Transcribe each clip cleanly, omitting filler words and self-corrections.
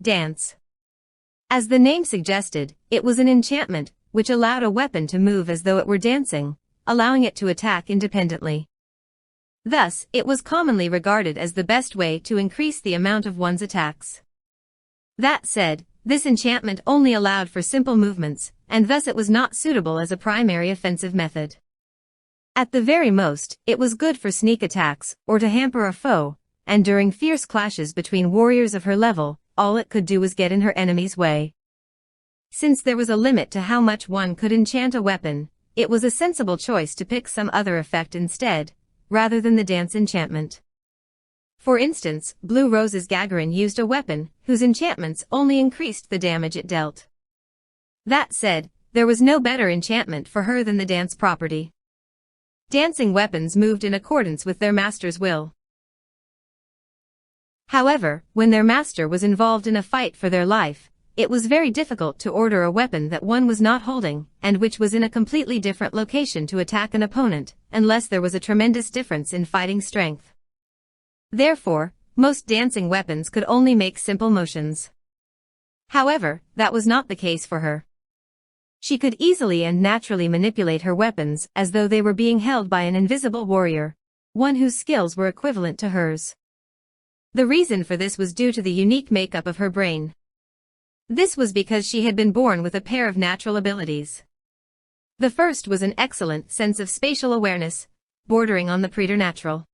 Dance. As the name suggested, it was an enchantment, which allowed a weapon to move as though it were dancing, allowing it to attack independently. Thus, it was commonly regarded as the best way to increase the amount of one's attacks. That said, this enchantment only allowed for simple movements, and thus it was not suitable as a primary offensive method. At the very most, it was good for sneak attacks, or to hamper a foe, and during fierce clashes between warriors of her level, all it could do was get in her enemy's way. Since there was a limit to how much one could enchant a weapon, it was a sensible choice to pick some other effect instead, rather than the dance enchantment. For instance, Blue Rose's Gagarin used a weapon whose enchantments only increased the damage it dealt. That said, there was no better enchantment for her than the dance property. Dancing weapons moved in accordance with their master's will. However, when their master was involved in a fight for their life, it was very difficult to order a weapon that one was not holding, and which was in a completely different location to attack an opponent, unless there was a tremendous difference in fighting strength. Therefore, most dancing weapons could only make simple motions. However, that was not the case for her. She could easily and naturally manipulate her weapons as though they were being held by an invisible warrior, one whose skills were equivalent to hers. The reason for this was due to the unique makeup of her brain. This was because she had been born with a pair of natural abilities. The first was an excellent sense of spatial awareness, bordering on the preternatural.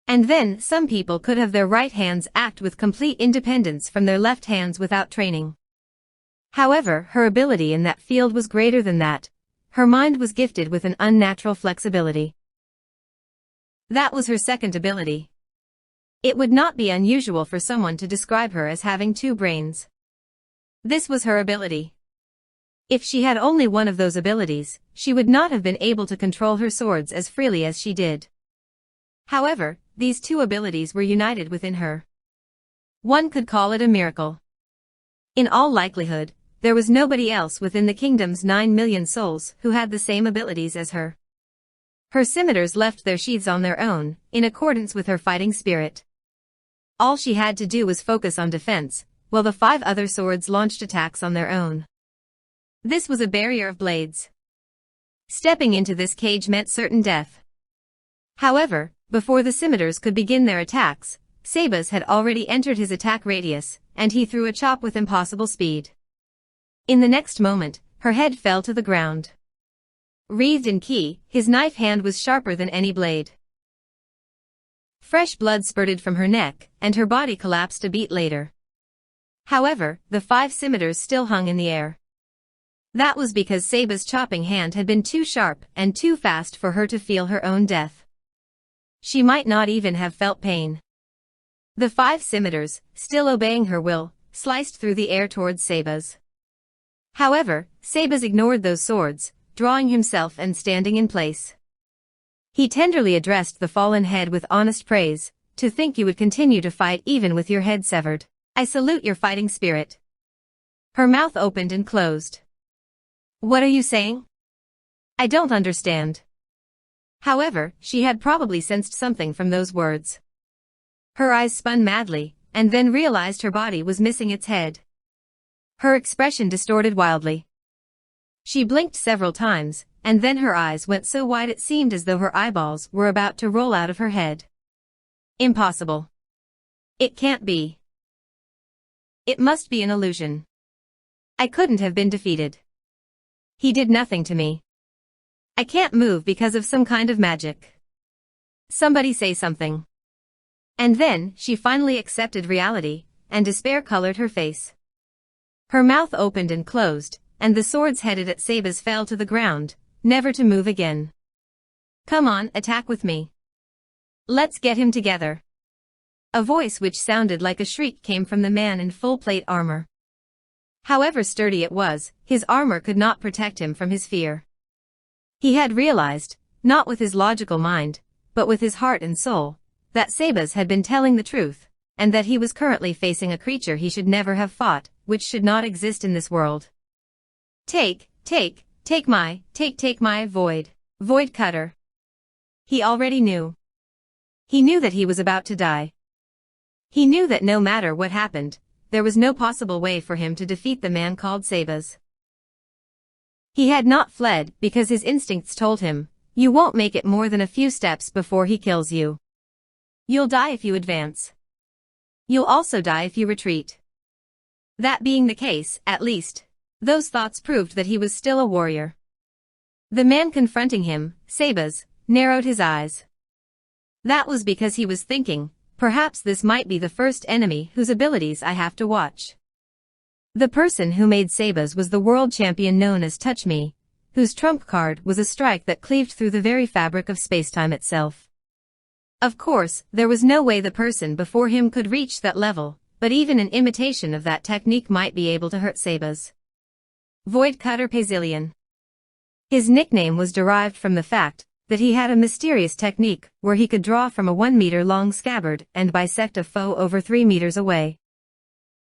And then, some people could have their right hands act with complete independence from their left hands without training. However, her ability in that field was greater than that. Her mind was gifted with an unnatural flexibility. That was her second ability. It would not be unusual for someone to describe her as having two brains. This was her ability. If she had only one of those abilities, she would not have been able to control her swords as freely as she did. However, these two abilities were united within her. One could call it a miracle. In all likelihood, there was nobody else within the kingdom's 9 million souls who had the same abilities as her. Her scimitars left their sheaths on their own, in accordance with her fighting spirit. All she had to do was focus on defense, while the 5 other swords launched attacks on their own. This was a barrier of blades. Stepping into this cage meant certain death. However, before the scimitars could begin their attacks, Sabas had already entered his attack radius, and he threw a chop with impossible speed. In the next moment, her head fell to the ground. Wreathed in ki, his knife hand was sharper than any blade. Fresh blood spurted from her neck, and her body collapsed a beat later. However, the 5 scimitars still hung in the air. That was because Sabas' chopping hand had been too sharp and too fast for her to feel her own death. She might not even have felt pain. The 5 scimitars, still obeying her will, sliced through the air towards Sabas. However, Sabas ignored those swords, drawing himself and standing in place. He tenderly addressed the fallen head with honest praise. To think you would continue to fight even with your head severed. I salute your fighting spirit. Her mouth opened and closed. What are you saying? I don't understand. However, she had probably sensed something from those words. Her eyes spun madly, and then realized her body was missing its head. Her expression distorted wildly. She blinked several times, and then her eyes went so wide it seemed as though her eyeballs were about to roll out of her head. Impossible. It can't be. It must be an illusion. I couldn't have been defeated. He did nothing to me. I can't move because of some kind of magic. Somebody say something. And then, she finally accepted reality, and despair colored her face. Her mouth opened and closed, and the swords headed at Sabas fell to the ground, never to move again. Come on, attack with me. Let's get him together. A voice which sounded like a shriek came from the man in full plate armor. However sturdy it was, his armor could not protect him from his fear. He had realized, not with his logical mind, but with his heart and soul, that Sabas had been telling the truth, and that he was currently facing a creature he should never have fought, which should not exist in this world. Take my void cutter. He already knew. He knew that he was about to die. He knew that no matter what happened, there was no possible way for him to defeat the man called Sabas. He had not fled because his instincts told him, you won't make it more than a few steps before he kills you. You'll die if you advance. You'll also die if you retreat. That being the case, at least, those thoughts proved that he was still a warrior. The man confronting him, Sabas, narrowed his eyes. That was because he was thinking, perhaps this might be the first enemy whose abilities I have to watch. The person who made Sabas was the world champion known as Touch Me, whose trump card was a strike that cleaved through the very fabric of spacetime itself. Of course, there was no way the person before him could reach that level, but even an imitation of that technique might be able to hurt Sabas. Void Cutter Pazillion. His nickname was derived from the fact that he had a mysterious technique where he could draw from a 1-meter-long scabbard and bisect a foe over 3 meters away.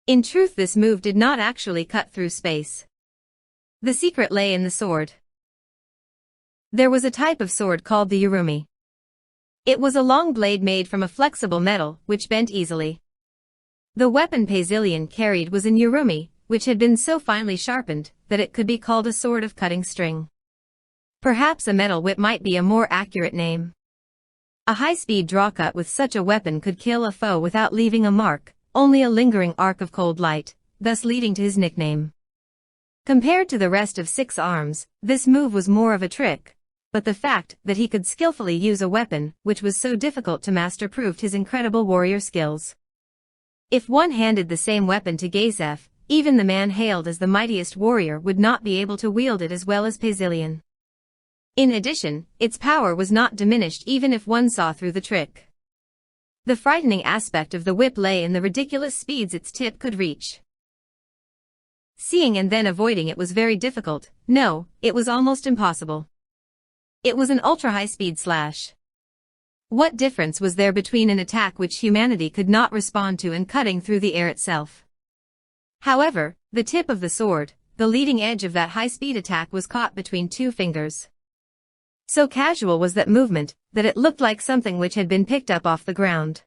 In truth, this move did not actually cut through space. The secret lay in the sword. There was a type of sword called the Yurumi. It was a long blade made from a flexible metal which bent easily. The weapon Pazillion carried was an Yurumi, which had been so finely sharpened that it could be called a sword of cutting string. Perhaps a metal whip might be a more accurate name. A high-speed drawcut with such a weapon could kill a foe without leaving a mark, only a lingering arc of cold light, thus leading to his nickname. Compared to the rest of 6 arms, this move was more of a trick, but the fact that he could skillfully use a weapon which was so difficult to master proved his incredible warrior skills. If one handed the same weapon to Gazef, even the man hailed as the mightiest warrior would not be able to wield it as well as Pazillion. In addition, its power was not diminished even if one saw through the trick. The frightening aspect of the whip lay in the ridiculous speeds its tip could reach. Seeing and then avoiding it was very difficult, no, it was almost impossible. It was an ultra-high-speed slash. What difference was there between an attack which humanity could not respond to and cutting through the air itself? However, the tip of the sword, the leading edge of that high-speed attack, was caught between 2 fingers. So casual was that movement, that it looked like something which had been picked up off the ground.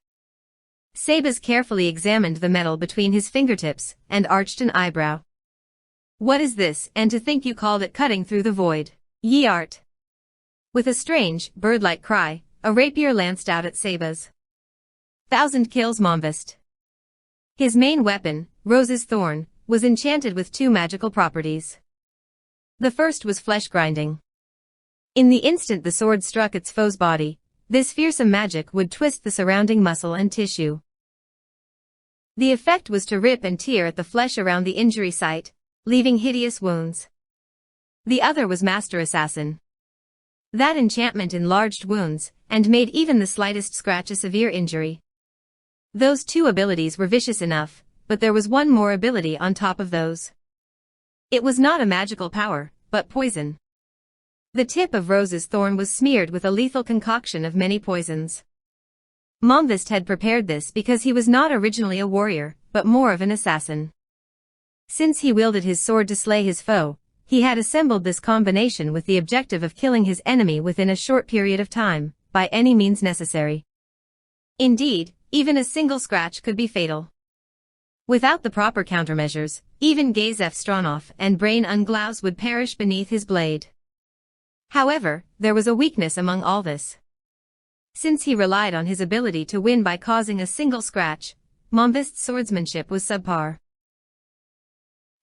Sabas carefully examined the metal between his fingertips, and arched an eyebrow. What is this, and to think you called it cutting through the void? Ye art. With a strange, bird-like cry, a rapier lanced out at Sabas. 1,000 kills Momvist. His main weapon, Rose's Thorn, was enchanted with 2 magical properties. The first was flesh grinding. In the instant the sword struck its foe's body, this fearsome magic would twist the surrounding muscle and tissue. The effect was to rip and tear at the flesh around the injury site, leaving hideous wounds. The other was Master Assassin. That enchantment enlarged wounds, and made even the slightest scratch a severe injury. Those 2 abilities were vicious enough, but there was one more ability on top of those. It was not a magical power, but poison. The tip of Rose's Thorn was smeared with a lethal concoction of many poisons. Momvist had prepared this because he was not originally a warrior, but more of an assassin. Since he wielded his sword to slay his foe, he had assembled this combination with the objective of killing his enemy within a short period of time, by any means necessary. Indeed, even a single scratch could be fatal. Without the proper countermeasures, even Gazef Stronov and Brain Unglaus would perish beneath his blade. However, there was a weakness among all this. Since he relied on his ability to win by causing a single scratch, Momvist's swordsmanship was subpar.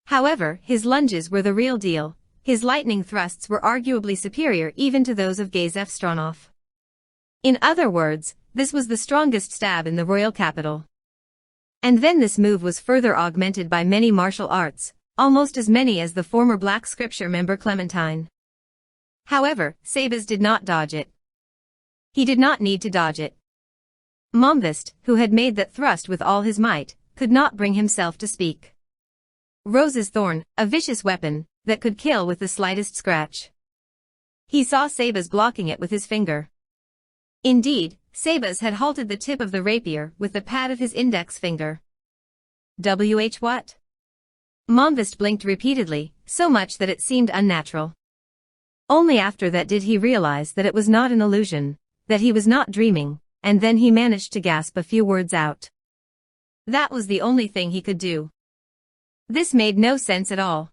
However, his lunges were the real deal. His lightning thrusts were arguably superior even to those of Gazef Stronov. In other words, this was the strongest stab in the royal capital. And then this move was further augmented by many martial arts, almost as many as the former Black Scripture member Clementine. However, Sabas did not dodge it. He did not need to dodge it. Momvist, who had made that thrust with all his might, could not bring himself to speak. Rose's Thorn, a vicious weapon, that could kill with the slightest scratch. He saw Sabas blocking it with his finger. Indeed, Sabas had halted the tip of the rapier with the pad of his index finger. What? Momvist blinked repeatedly, so much that it seemed unnatural. Only after that did he realize that it was not an illusion, that he was not dreaming, and then he managed to gasp a few words out. That was the only thing he could do. This made no sense at all.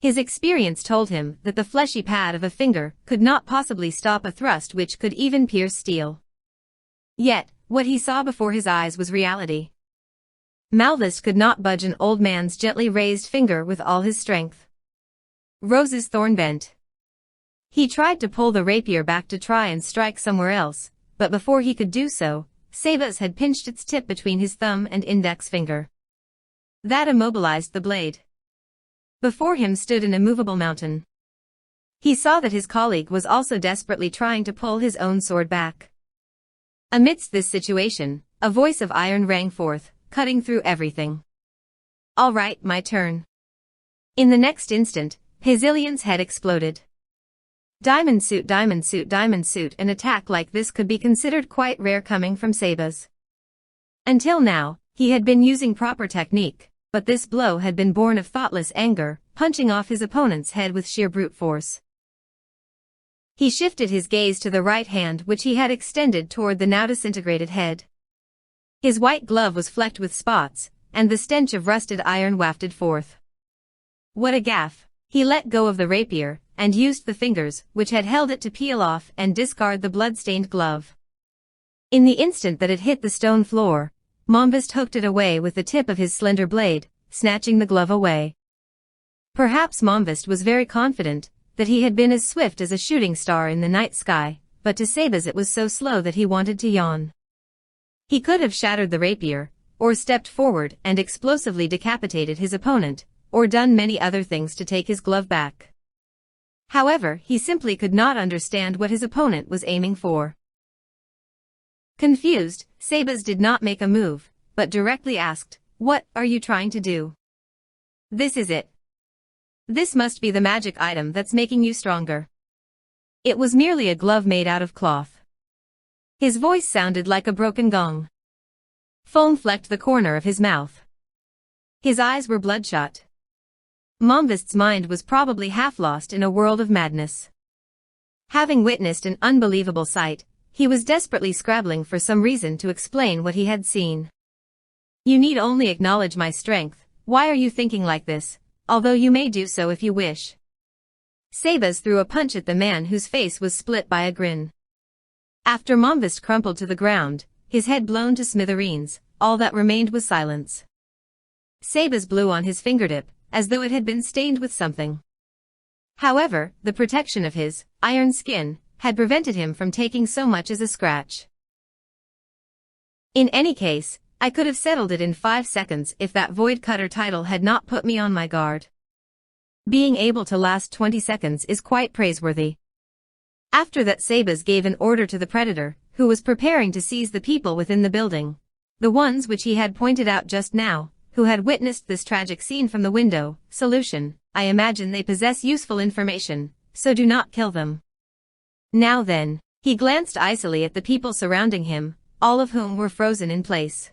His experience told him that the fleshy pad of a finger could not possibly stop a thrust which could even pierce steel. Yet, what he saw before his eyes was reality. Malvis could not budge an old man's gently raised finger with all his strength. Rose's thorn bent. He tried to pull the rapier back to try and strike somewhere else, but before he could do so, Sabas had pinched its tip between his thumb and index finger. That immobilized the blade. Before him stood an immovable mountain. He saw that his colleague was also desperately trying to pull his own sword back. Amidst this situation, a voice of iron rang forth, cutting through everything. "All right, my turn." In the next instant, Hazilian's head exploded. Diamond suit, diamond suit, diamond suit. An attack like this could be considered quite rare coming from Sabas. Until now, he had been using proper technique, but this blow had been born of thoughtless anger, punching off his opponent's head with sheer brute force. He shifted his gaze to the right hand which he had extended toward the now disintegrated head. His white glove was flecked with spots, and the stench of rusted iron wafted forth. What a gaffe! He let go of the rapier, and used the fingers which had held it to peel off and discard the blood-stained glove. In the instant that it hit the stone floor, Mombist hooked it away with the tip of his slender blade, snatching the glove away. Perhaps Mombist was very confident that he had been as swift as a shooting star in the night sky, but to Sabas it was so slow that he wanted to yawn. He could have shattered the rapier, or stepped forward and explosively decapitated his opponent, or done many other things to take his glove back. However, he simply could not understand what his opponent was aiming for. Confused, Sabas did not make a move, but directly asked, "What are you trying to do?" "This is it. This must be the magic item that's making you stronger." It was merely a glove made out of cloth. His voice sounded like a broken gong. Foam flecked the corner of his mouth. His eyes were bloodshot. Mombist's mind was probably half lost in a world of madness. Having witnessed an unbelievable sight, he was desperately scrabbling for some reason to explain what he had seen. "You need only acknowledge my strength. Why are you thinking like this? Although you may do so if you wish." Sabas threw a punch at the man whose face was split by a grin. After Mombist crumpled to the ground, his head blown to smithereens, all that remained was silence. Sabas blew on his fingertip, as though it had been stained with something. However, the protection of his iron skin had prevented him from taking so much as a scratch. "In any case, I could have settled it in 5 seconds if that Void Cutter title had not put me on my guard. Being able to last 20 seconds is quite praiseworthy." After that, Sabas gave an order to the Predator, who was preparing to seize the people within the building. The ones which he had pointed out just now, who had witnessed this tragic scene from the window. "Solution: I imagine they possess useful information, so do not kill them. Now then." He glanced icily at the people surrounding him, all of whom were frozen in place.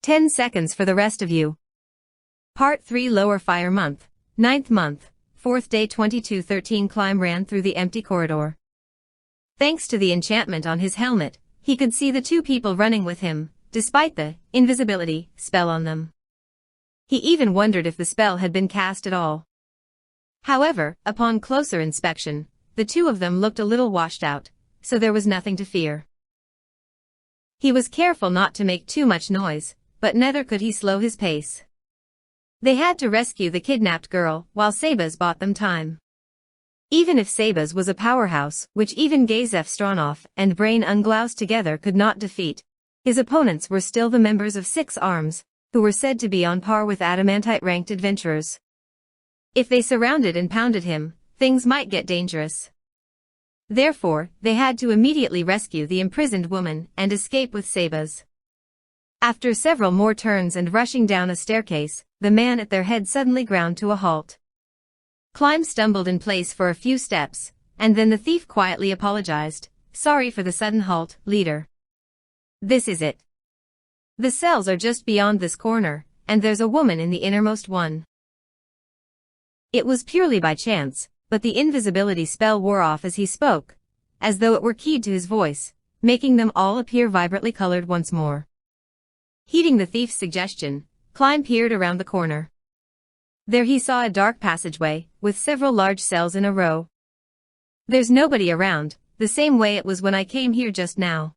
10 seconds for the rest of you. Part 3 Lower Fire Month, 9th month, 4th day 2213. Climb ran through the empty corridor. Thanks to the enchantment on his helmet, he could see the two people running with him, despite the invisibility spell on them. He even wondered if the spell had been cast at all. However, upon closer inspection, the two of them looked a little washed out, so there was nothing to fear. He was careful not to make too much noise, but neither could he slow his pace. They had to rescue the kidnapped girl while Sabas bought them time. Even if Sabas was a powerhouse, which even Gazef Stronov and Brain Unglaus together could not defeat, his opponents were still the members of 6 Arms, who were said to be on par with adamantite-ranked adventurers. If they surrounded and pounded him, things might get dangerous. Therefore, they had to immediately rescue the imprisoned woman and escape with Sabas. After several more turns and rushing down a staircase, the man at their head suddenly ground to a halt. Climb stumbled in place for a few steps, and then the thief quietly apologized. "Sorry for the sudden halt, leader. This is it. The cells are just beyond this corner, and there's a woman in the innermost one." It was purely by chance, but the invisibility spell wore off as he spoke, as though it were keyed to his voice, making them all appear vibrantly colored once more. Heeding the thief's suggestion, Climb peered around the corner. There he saw a dark passageway, with several large cells in a row. There's nobody around, the same way it was when I came here just now.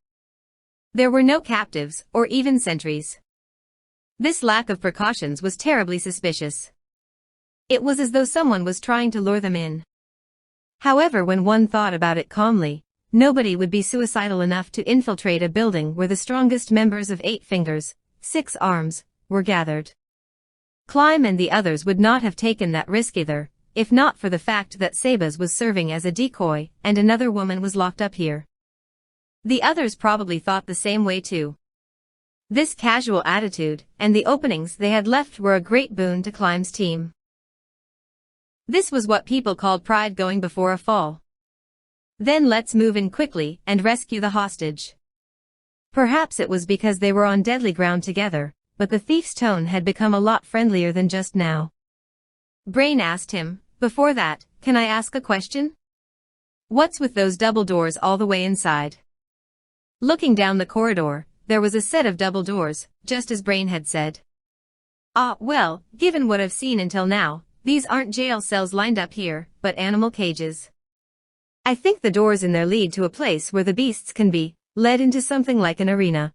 There were no captives, or even sentries. This lack of precautions was terribly suspicious. It was as though someone was trying to lure them in. However, when one thought about it calmly, nobody would be suicidal enough to infiltrate a building where the strongest members of 8 fingers, 6 arms, were gathered. Climb and the others would not have taken that risk either, if not for the fact that Sabas was serving as a decoy and another woman was locked up here. The others probably thought the same way too. This casual attitude and the openings they had left were a great boon to Climb's team. This was what people called pride going before a fall. Then let's move in quickly and rescue the hostage. Perhaps it was because they were on deadly ground together, but the thief's tone had become a lot friendlier than just now. Brain asked him, "Before that, can I ask a question? What's with those double doors all the way inside?" Looking down the corridor, there was a set of double doors, just as Brain had said. Well, given what I've seen until now, these aren't jail cells lined up here, but animal cages. I think the doors in there lead to a place where the beasts can be led into something like an arena.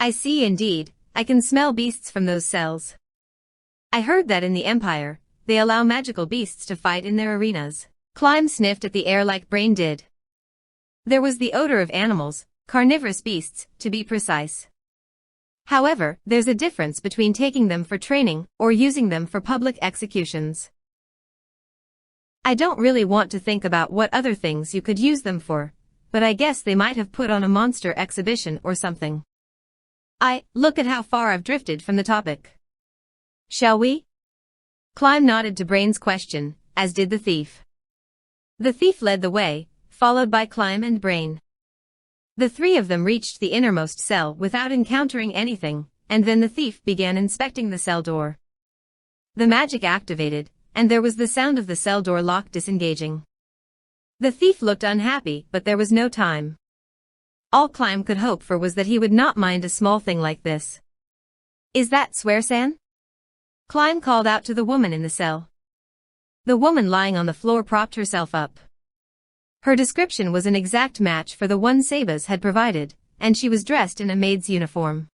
I see indeed, I can smell beasts from those cells. I heard that in the Empire, they allow magical beasts to fight in their arenas. Climb sniffed at the air like Brain did. There was the odor of animals, carnivorous beasts, to be precise. However, there's a difference between taking them for training or using them for public executions. I don't really want to think about what other things you could use them for, but I guess they might have put on a monster exhibition or something. Look at how far I've drifted from the topic. Shall we? Climb nodded to Brain's question, as did the thief. The thief led the way, followed by Climb and Brain. The 3 of them reached the innermost cell without encountering anything, and then the thief began inspecting the cell door. The magic activated, and there was the sound of the cell door lock disengaging. The thief looked unhappy, but there was no time. All Climb could hope for was that he would not mind a small thing like this. "Is that Swear-san?" Climb called out to the woman in the cell. The woman lying on the floor propped herself up. Her description was an exact match for the one Sabas had provided, and she was dressed in a maid's uniform.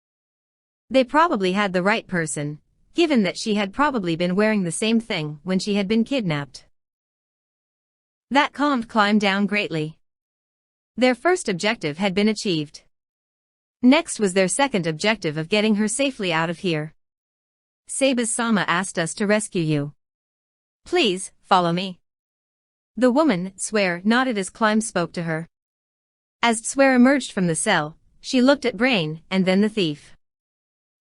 They probably had the right person, given that she had probably been wearing the same thing when she had been kidnapped. That calmed Climb down greatly. Their first objective had been achieved. Next was their second objective of getting her safely out of here. "Sabas-sama asked us to rescue you. Please, follow me." The woman, Swear, nodded as Climb spoke to her. As Swear emerged from the cell, she looked at Brain and then the thief.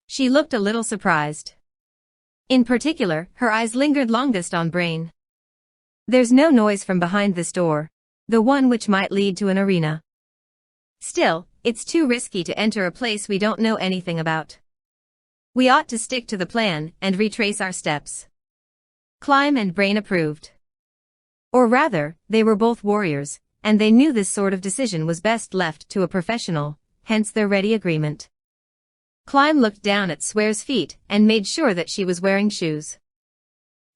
She looked a little surprised. In particular, her eyes lingered longest on Brain. "There's no noise from behind this door, the one which might lead to an arena. Still, it's too risky to enter a place we don't know anything about. We ought to stick to the plan and retrace our steps." Climb and Brain approved. Or rather, they were both warriors, and they knew this sort of decision was best left to a professional, hence their ready agreement. Climb looked down at Swear's feet and made sure that she was wearing shoes.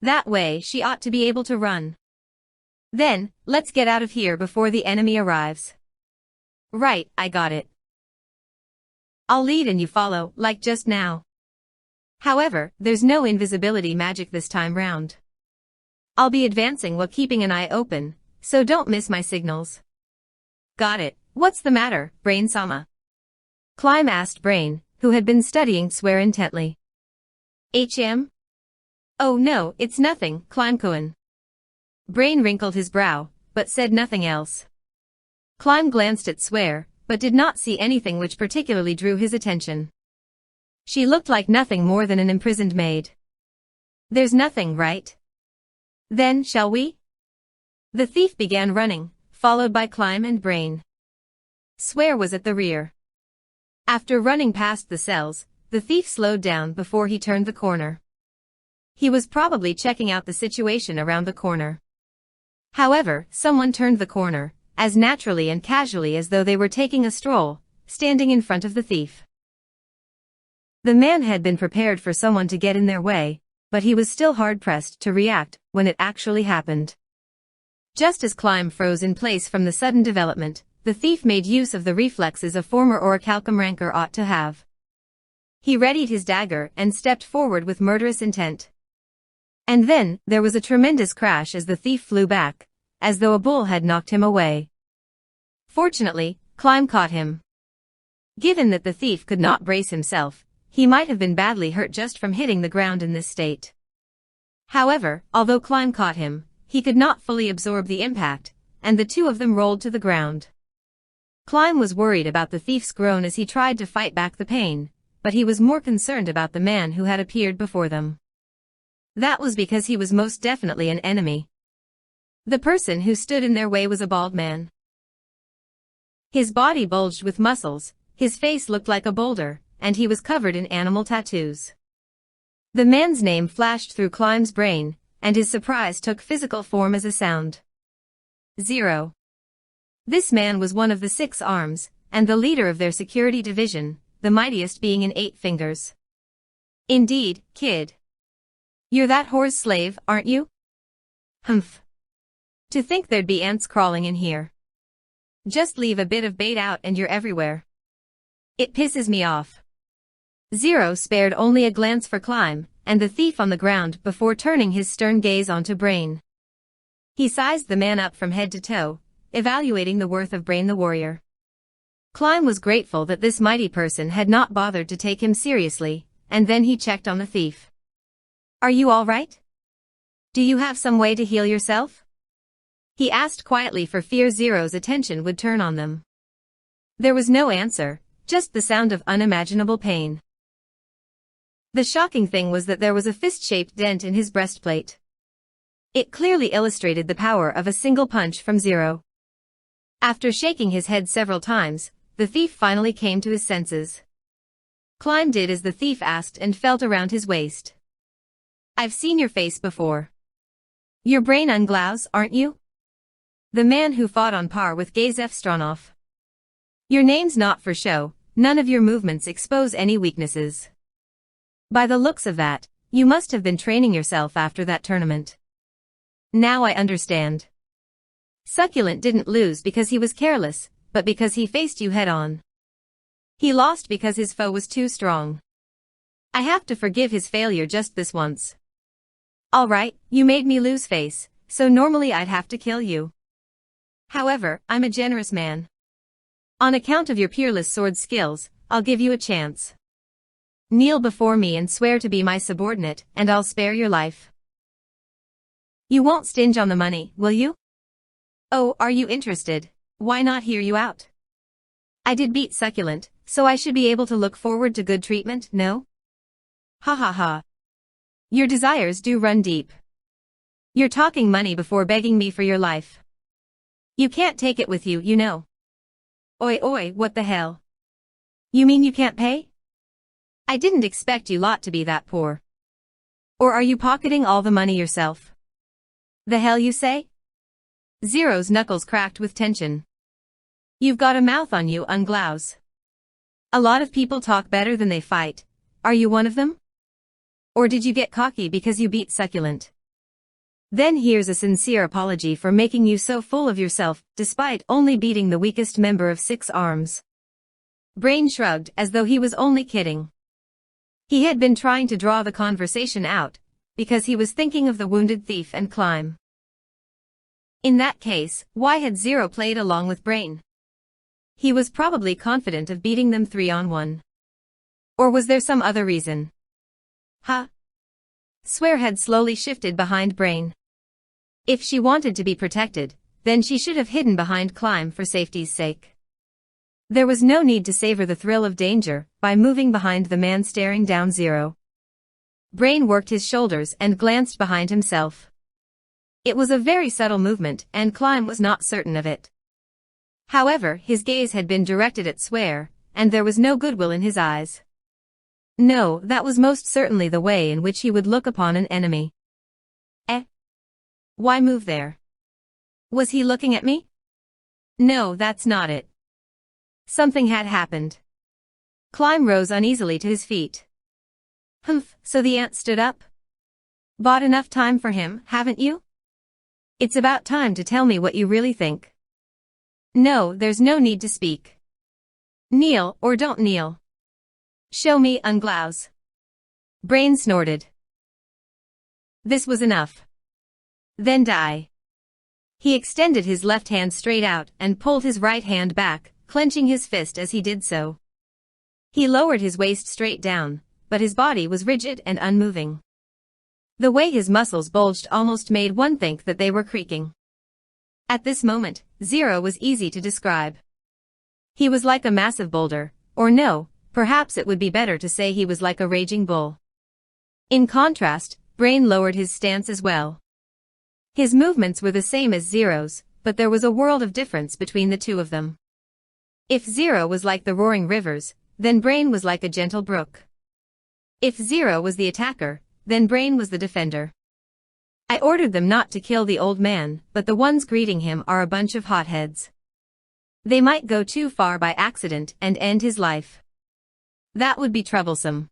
That way she ought to be able to run. "Then, let's get out of here before the enemy arrives." "Right, I got it. I'll lead and you follow, like just now. However, there's no invisibility magic this time round. I'll be advancing while keeping an eye open, so don't miss my signals." "Got it. What's the matter, Brain-sama?" Climb asked Brain, who had been studying Swear intently. "Oh no, it's nothing, Climb-kun." Brain wrinkled his brow, but said nothing else. Climb glanced at Swear, but did not see anything which particularly drew his attention. She looked like nothing more than an imprisoned maid. "There's nothing, right? Then, shall we?" The thief began running, followed by Climb and Brain. Swear was at the rear. After running past the cells, the thief slowed down before he turned the corner. He was probably checking out the situation around the corner. However, someone turned the corner, as naturally and casually as though they were taking a stroll, standing in front of the thief. The man had been prepared for someone to get in their way, but he was still hard-pressed to react when it actually happened. Just as Climb froze in place from the sudden development, the thief made use of the reflexes a former orichalcum ranker ought to have. He readied his dagger and stepped forward with murderous intent. And then, there was a tremendous crash as the thief flew back, as though a bull had knocked him away. Fortunately, Climb caught him. Given that the thief could not brace himself, he might have been badly hurt just from hitting the ground in this state. However, although Climb caught him, he could not fully absorb the impact, and the two of them rolled to the ground. Climb was worried about the thief's groan as he tried to fight back the pain, but he was more concerned about the man who had appeared before them. That was because he was most definitely an enemy. The person who stood in their way was a bald man. His body bulged with muscles, his face looked like a boulder, and he was covered in animal tattoos. The man's name flashed through Climb's brain, and his surprise took physical form as a sound. Zero. This man was one of the 6 arms, and the leader of their security division, the mightiest being in 8 fingers. Indeed, kid. You're that whore's slave, aren't you? Humph. To think there'd be ants crawling in here. Just leave a bit of bait out and you're everywhere. It pisses me off. Zero spared only a glance for Climb, and the thief on the ground before turning his stern gaze onto Brain. He sized the man up from head to toe, evaluating the worth of Brain the warrior. Climb was grateful that this mighty person had not bothered to take him seriously, and then he checked on the thief. Are you all right? Do you have some way to heal yourself? He asked quietly for fear Zero's attention would turn on them. There was no answer, just the sound of unimaginable pain. The shocking thing was that there was a fist-shaped dent in his breastplate. It clearly illustrated the power of a single punch from Zero. After shaking his head several times, the thief finally came to his senses. Climb did as the thief asked and felt around his waist. I've seen your face before. You're Brain Unglaus, aren't you? The man who fought on par with Gazef Stronov. Your name's not for show, none of your movements expose any weaknesses. By the looks of that, you must have been training yourself after that tournament. Now I understand. Succulent didn't lose because he was careless, but because he faced you head-on. He lost because his foe was too strong. I have to forgive his failure just this once. Alright, you made me lose face, so normally I'd have to kill you. However, I'm a generous man. On account of your peerless sword skills, I'll give you a chance. Kneel before me and swear to be my subordinate, and I'll spare your life. You won't stinge on the money, will you? Oh, are you interested? Why not hear you out? I did beat Succulent, so I should be able to look forward to good treatment, no? Ha ha ha. Your desires do run deep. You're talking money before begging me for your life. You can't take it with you, you know. Oi oi, what the hell? You mean you can't pay? I didn't expect you lot to be that poor. Or are you pocketing all the money yourself? The hell you say? Zero's knuckles cracked with tension. You've got a mouth on you, Unglaus. A lot of people talk better than they fight. Are you one of them? Or did you get cocky because you beat Succulent? Then here's a sincere apology for making you so full of yourself, despite only beating the weakest member of 6 arms. Brain shrugged as though he was only kidding. He had been trying to draw the conversation out, because he was thinking of the wounded thief and Climb. In that case, why had Zero played along with Brain? He was probably confident of beating them 3-on-1. Or was there some other reason? Huh? Swear had slowly shifted behind Brain. If she wanted to be protected, then she should have hidden behind Climb for safety's sake. There was no need to savor the thrill of danger by moving behind the man staring down Zero. Brain worked his shoulders and glanced behind himself. It was a very subtle movement and Climb was not certain of it. However, his gaze had been directed at Swear, and there was no goodwill in his eyes. No, that was most certainly the way in which he would look upon an enemy. Why move there? Was he looking at me? No, that's not it. Something had happened. Climb rose uneasily to his feet. Humph, so the ant stood up? Bought enough time for him, haven't you? It's about time to tell me what you really think. No, there's no need to speak. Kneel, or don't kneel. Show me, Unglaus. Brain snorted. This was enough. Then die. He extended his left hand straight out and pulled his right hand back, clenching his fist as he did so. He lowered his waist straight down, but his body was rigid and unmoving. The way his muscles bulged almost made one think that they were creaking. At this moment, Zero was easy to describe. He was like a massive boulder, or no, perhaps it would be better to say he was like a raging bull. In contrast, Brain lowered his stance as well. His movements were the same as Zero's, but there was a world of difference between the two of them. If Zero was like the roaring rivers, then Brain was like a gentle brook. If Zero was the attacker, then Brain was the defender. I ordered them not to kill the old man, but the ones greeting him are a bunch of hotheads. They might go too far by accident and end his life. That would be troublesome.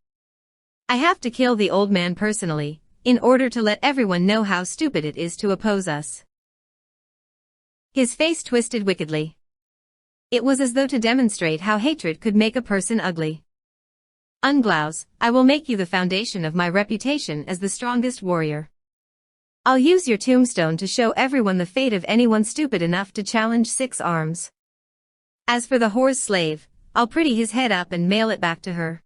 I have to kill the old man personally, in order to let everyone know how stupid it is to oppose us. His face twisted wickedly. It was as though to demonstrate how hatred could make a person ugly. Unglaus, I will make you the foundation of my reputation as the strongest warrior. I'll use your tombstone to show everyone the fate of anyone stupid enough to challenge 6 arms. As for the whore's slave, I'll pretty his head up and mail it back to her.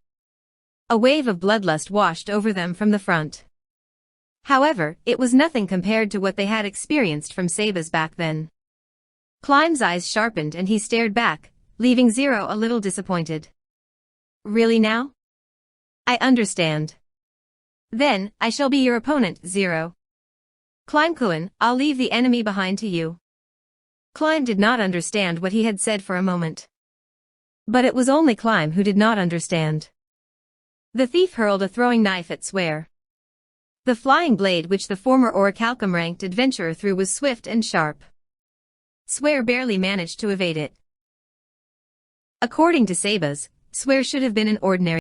A wave of bloodlust washed over them from the front. However, it was nothing compared to what they had experienced from Sabas back then. Climb's eyes sharpened and he stared back, leaving Zero a little disappointed. Really now? I understand. Then, I shall be your opponent, Zero. Climb, I'll leave the enemy behind to you. Climb did not understand what he had said for a moment. But it was only Climb who did not understand. The thief hurled a throwing knife at Swear. The flying blade which the former Orichalcum-ranked adventurer threw was swift and sharp. Swear barely managed to evade it. According to Sabas, Swear should have been an ordinary